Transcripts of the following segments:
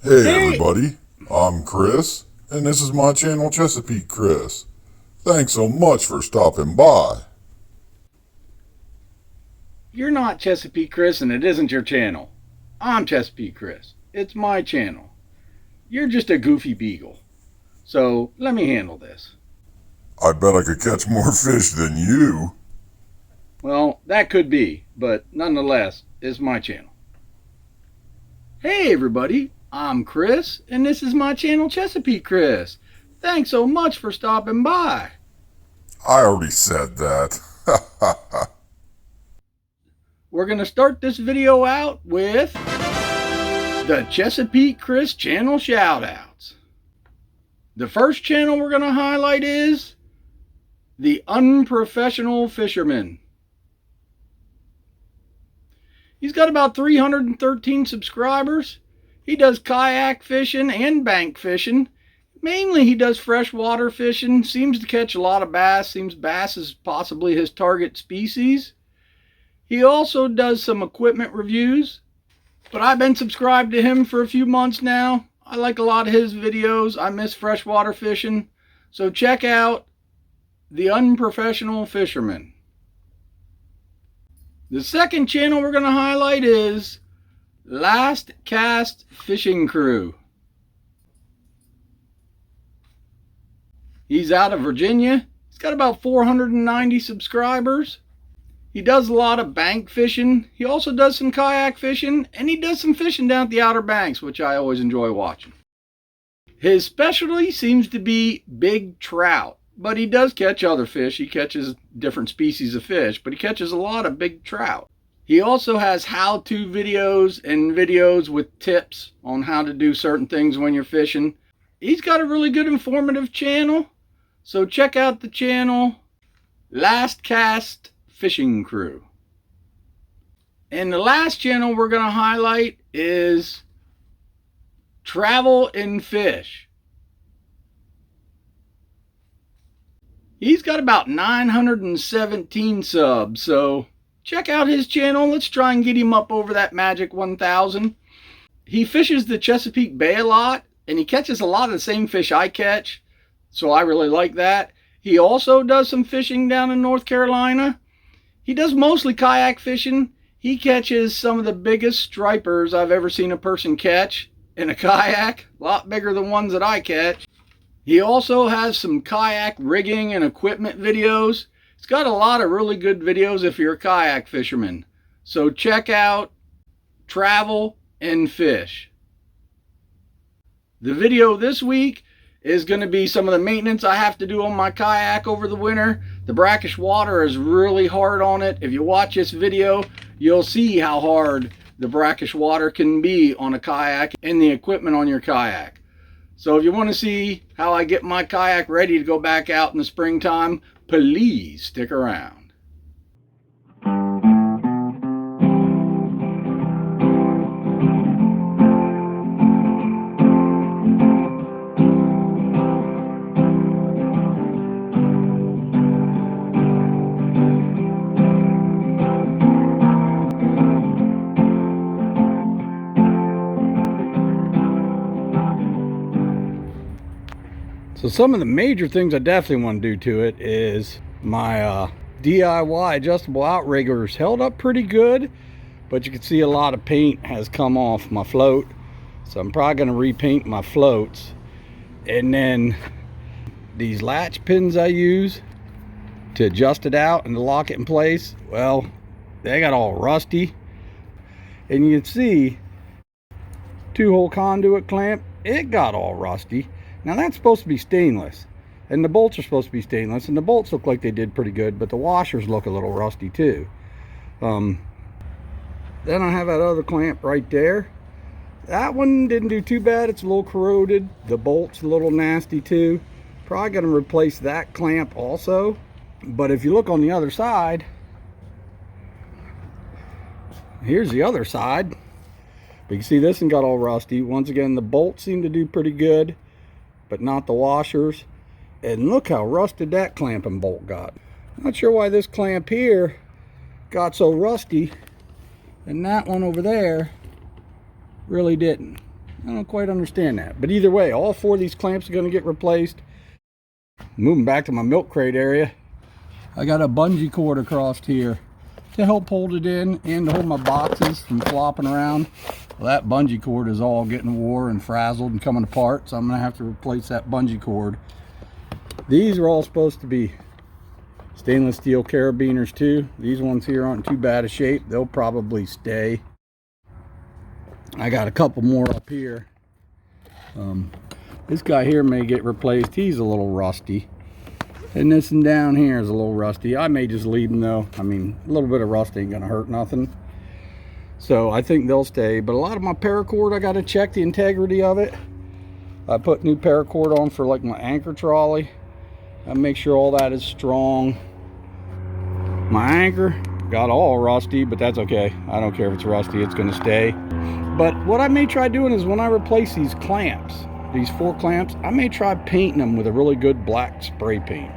Hey Hey, everybody, I'm Chris, and this is my channel Chesapeake Chris. Thanks so much for stopping by. you're not Chesapeake Chris and it isn't your channel. I'm Chesapeake Chris. It's my channel. You're just a goofy beagle. So let me handle this. I bet I could catch more fish than you. Well, that could be, but nonetheless, it's my channel. Hey everybody, I'm Chris and this is my channel Chesapeake Chris. Thanks so much for stopping by. I already said that. We're going to start this video out with the Chesapeake Chris channel shoutouts. The first channel we're going to highlight is The Unprofessional Fisherman. He's got about 313 subscribers. He does kayak fishing and bank fishing. Mainly he does freshwater fishing, seems to catch a lot of bass, seems bass is possibly his target species. He also does some equipment reviews, but I've been subscribed to him for a few months now. I like a lot of his videos. I miss freshwater fishing. So check out The Unprofessional Fisherman. The second channel we're going to highlight is Last Cast Fishing Crew. He's out of Virginia. He's got about 490 subscribers. He does a lot of bank fishing. He also does some kayak fishing, and he does some fishing down at the Outer Banks, which I always enjoy watching. His specialty seems to be big trout, but he does catch other fish. He catches different species of fish, but he catches a lot of big trout. He also has how-to videos and videos with tips on how to do certain things when you're fishing. He's got a really good informative channel, so check out the channel Last Cast Fishing Crew. And the last channel we're going to highlight is Travel and Fish. He's got about 917 subs, so check out his channel. Let's try and get him up over that magic 1,000. He fishes the Chesapeake Bay a lot, and he catches a lot of the same fish I catch, so I really like that. He also does some fishing down in North Carolina. He does mostly kayak fishing. He catches some of the biggest stripers I've ever seen a person catch in a kayak, a lot bigger than ones that I catch. He also has some kayak rigging and equipment videos. He's got a lot of really good videos if you're a kayak fisherman. So check out Travel and Fish. The video this week is going to be some of the maintenance I have to do on my kayak over the winter. The brackish water is really hard on it. If you watch this video, you'll see how hard the brackish water can be on a kayak and the equipment on your kayak. So if you want to see how I get my kayak ready to go back out in the springtime, please stick around. So some of the major things I definitely want to do to it is my DIY adjustable outriggers held up pretty good, but you can see a lot of paint has come off my float. So I'm probably going to repaint my floats. And then these latch pins I use to adjust it out and to lock it in place, well, they got all rusty. And you can see 2-hole conduit clamp, it got all rusty. Now that's supposed to be stainless, and the bolts are supposed to be stainless, and the bolts look like they did pretty good, but the washers look a little rusty too. Then I have that other clamp right there. That one didn't do too bad. It's a little corroded. The bolt's a little nasty too. Probably going to replace that clamp also. But if you look on the other side, here's the other side. But you can see this one got all rusty. Once again, the bolts seem to do pretty good, but not the washers. And look how rusted that clamp and bolt got. Not sure why this clamp here got so rusty and that one over there really didn't. I don't quite understand that. But either way, all 4 of these clamps are going to get replaced. Moving back to my milk crate area, I got a bungee cord across here to help hold it in and to hold my boxes from flopping around. Well, that bungee cord is all getting wore and frazzled and coming apart, so I'm going to have to replace that bungee cord. These are all supposed to be stainless steel carabiners too. These ones here aren't too bad a shape. They'll probably stay. I got a couple more up here. This guy here may get replaced. He's a little rusty. And this one down here is a little rusty. I may just leave them though. I mean, a little bit of rust ain't gonna hurt nothing. So I think they'll stay. But a lot of my paracord, I gotta check the integrity of it. I put new paracord on for like my anchor trolley. I make sure all that is strong. My anchor got all rusty, but that's okay. I don't care if it's rusty, it's gonna stay. But what I may try doing is when I replace these clamps, these 4 clamps, I may try painting them with a really good black spray paint.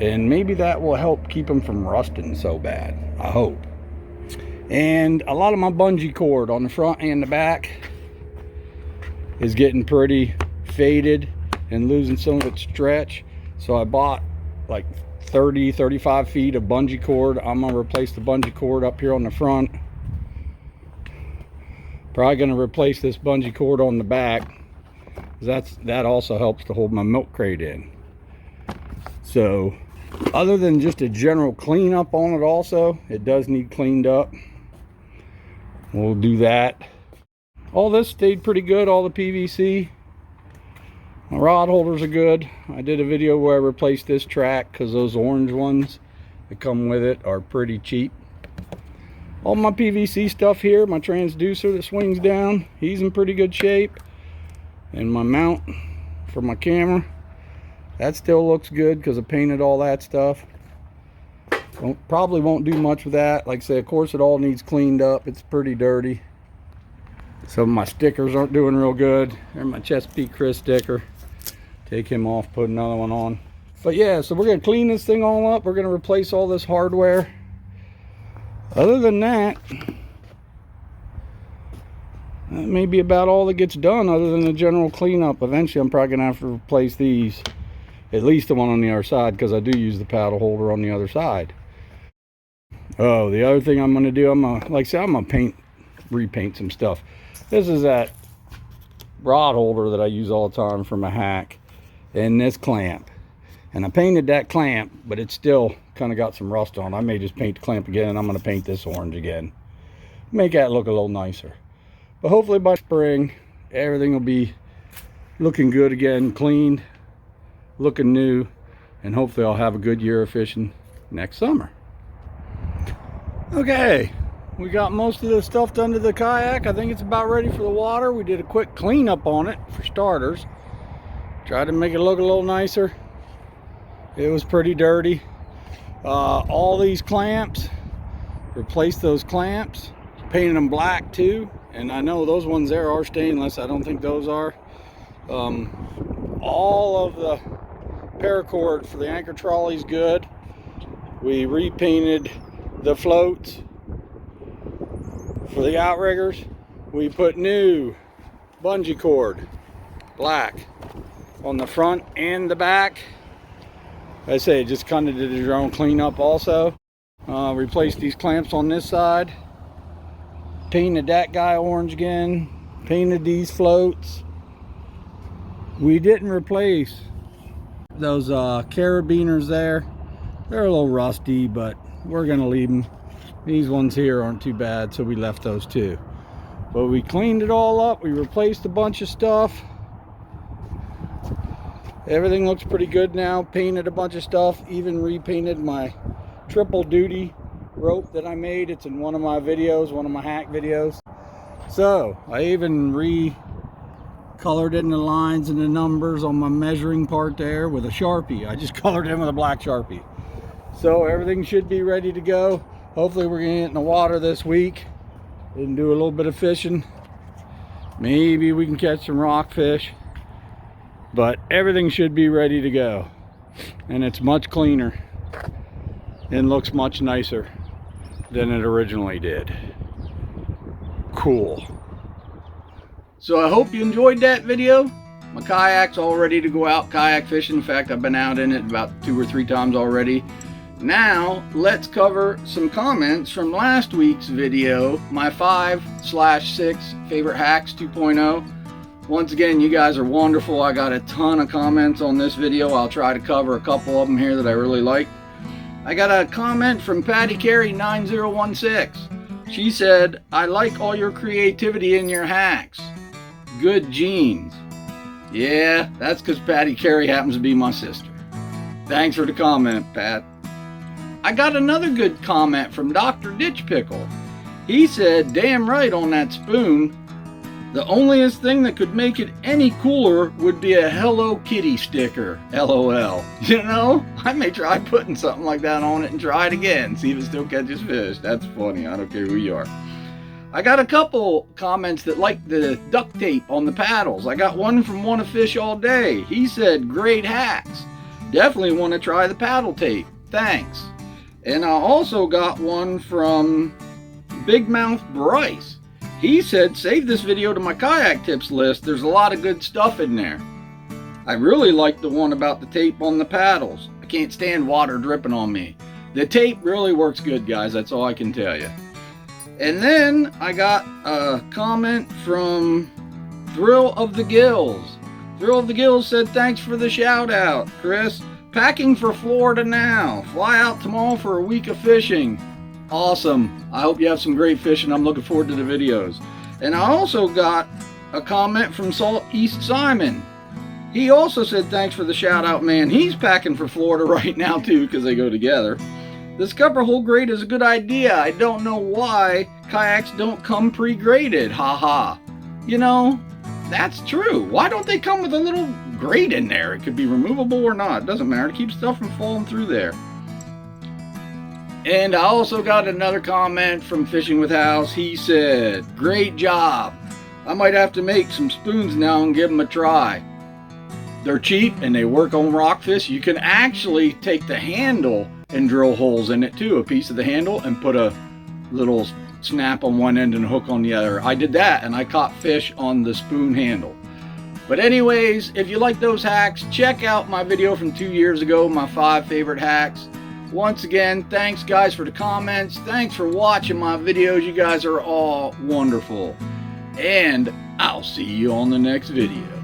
And maybe that will help keep them from rusting so bad, I hope. And a lot of my bungee cord on the front and the back is getting pretty faded and losing some of its stretch. So I bought like 35 feet of bungee cord. I'm gonna replace the bungee cord up here on the front. Probably gonna replace this bungee cord on the back. That also helps to hold my milk crate in. So other than just a general cleanup on it, also it does need cleaned up. We'll do that. All this stayed pretty good, all the PVC. My rod holders are good. I did a video where I replaced this track because those orange ones that come with it are pretty cheap. All my PVC stuff here, my transducer that swings down, he's in pretty good shape. And my mount for my camera, that still looks good because I painted all that stuff. Probably won't do much with that. Like I say, of course it all needs cleaned up. It's pretty dirty. Some of my stickers aren't doing real good. There's my Chesapeake Chris sticker. Take him off, put another one on. But yeah, so we're gonna clean this thing all up. We're gonna replace all this hardware. Other than that may be about all that gets done other than the general cleanup. Eventually I'm probably gonna have to replace these, at least the one on the other side, because I do use the paddle holder on the other side. Oh, the other thing I'm gonna do, I'm gonna repaint some stuff. This is that rod holder that I use all the time for my hack, and this clamp. And I painted that clamp, but it's still kind of got some rust on. I may just paint the clamp again, and I'm gonna paint this orange again. Make that look a little nicer. But hopefully by spring, everything will be looking good again, cleaned, looking new, and hopefully I'll have a good year of fishing next summer. Okay, we got most of the stuff done to the kayak. I think it's about ready for the water. We did a quick cleanup on it for starters. Tried to make it look a little nicer. It was pretty dirty. All these clamps, replaced those clamps, painted them black too. And I know those ones there are stainless. I don't think those are. All of the paracord for the anchor trolley is good. We repainted the floats for the outriggers. We put new bungee cord, black, on the front and the back. I say, just kind of did your own cleanup also. Replaced these clamps on this side. Painted that guy orange again. Painted these floats. We didn't replace those carabiners there. They're a little rusty, but we're gonna leave them. These ones here aren't too bad, so we left those too. But we cleaned it all up. We replaced a bunch of stuff. Everything looks pretty good now. Painted a bunch of stuff. Even repainted my triple duty rope that I made. It's in one of my videos, one of my hack videos. So I even colored in the lines and the numbers on my measuring part there with a Sharpie. I just colored in with a black Sharpie. So everything should be ready to go. Hopefully we're gonna get in the water this week and do a little bit of fishing. Maybe we can catch some rockfish, but everything should be ready to go. And it's much cleaner and looks much nicer than it originally did. Cool. So I hope you enjoyed that video. My kayak's all ready to go out kayak fishing. In fact, I've been out in it about 2 or 3 times already. Now, let's cover some comments from last week's video, my 5/6 favorite hacks 2.0. Once again, you guys are wonderful. I got a ton of comments on this video. I'll try to cover a couple of them here that I really liked. I got a comment from Patty Carey 9016. She said, I like all your creativity in your hacks. Good genes. Yeah, that's because Patty Carey happens to be my sister. Thanks for the comment, Pat. I got another good comment from Dr. Ditch Pickle. He said, damn right on that spoon. The onlyest thing that could make it any cooler would be a Hello Kitty sticker. LOL. You know, I may try putting something like that on it and try it again. See if it still catches fish. That's funny. I don't care who you are. I got a couple comments that like the duct tape on the paddles. I got one from Wanna Fish All Day. He said, great hacks. Definitely want to try the paddle tape. Thanks. And I also got one from Big Mouth Bryce. He said, save this video to my kayak tips list. There's a lot of good stuff in there. I really like the one about the tape on the paddles. I can't stand water dripping on me. The tape really works good, guys. That's all I can tell you. And then I got a comment from Thrill of the Gills. Thrill of the Gills said, thanks for the shout out, Chris. Packing for Florida now. Fly out tomorrow for a week of fishing. Awesome. I hope you have some great fishing. I'm looking forward to the videos. And I also got a comment from Salt East Simon. He also said, thanks for the shout out, man. He's packing for Florida right now too, because they go together. This cover hole grade is a good idea. I don't know why kayaks don't come pre-graded. Haha. You know, that's true. Why don't they come with a little grate in there? It could be removable or not. It doesn't matter. It keeps stuff from falling through there. And I also got another comment from Fishing with House. He said, great job. I might have to make some spoons now and give them a try. They're cheap and they work on rockfish. You can actually take the handle and drill holes in it too, a piece of the handle, and put a little snap on one end and a hook on the other. I did that and I caught fish on the spoon handle. But anyways, if you like those hacks, check out my video from 2 years ago, my 5 favorite hacks. Once again, thanks guys for the comments. Thanks for watching my videos. You guys are all wonderful. And I'll see you on the next video.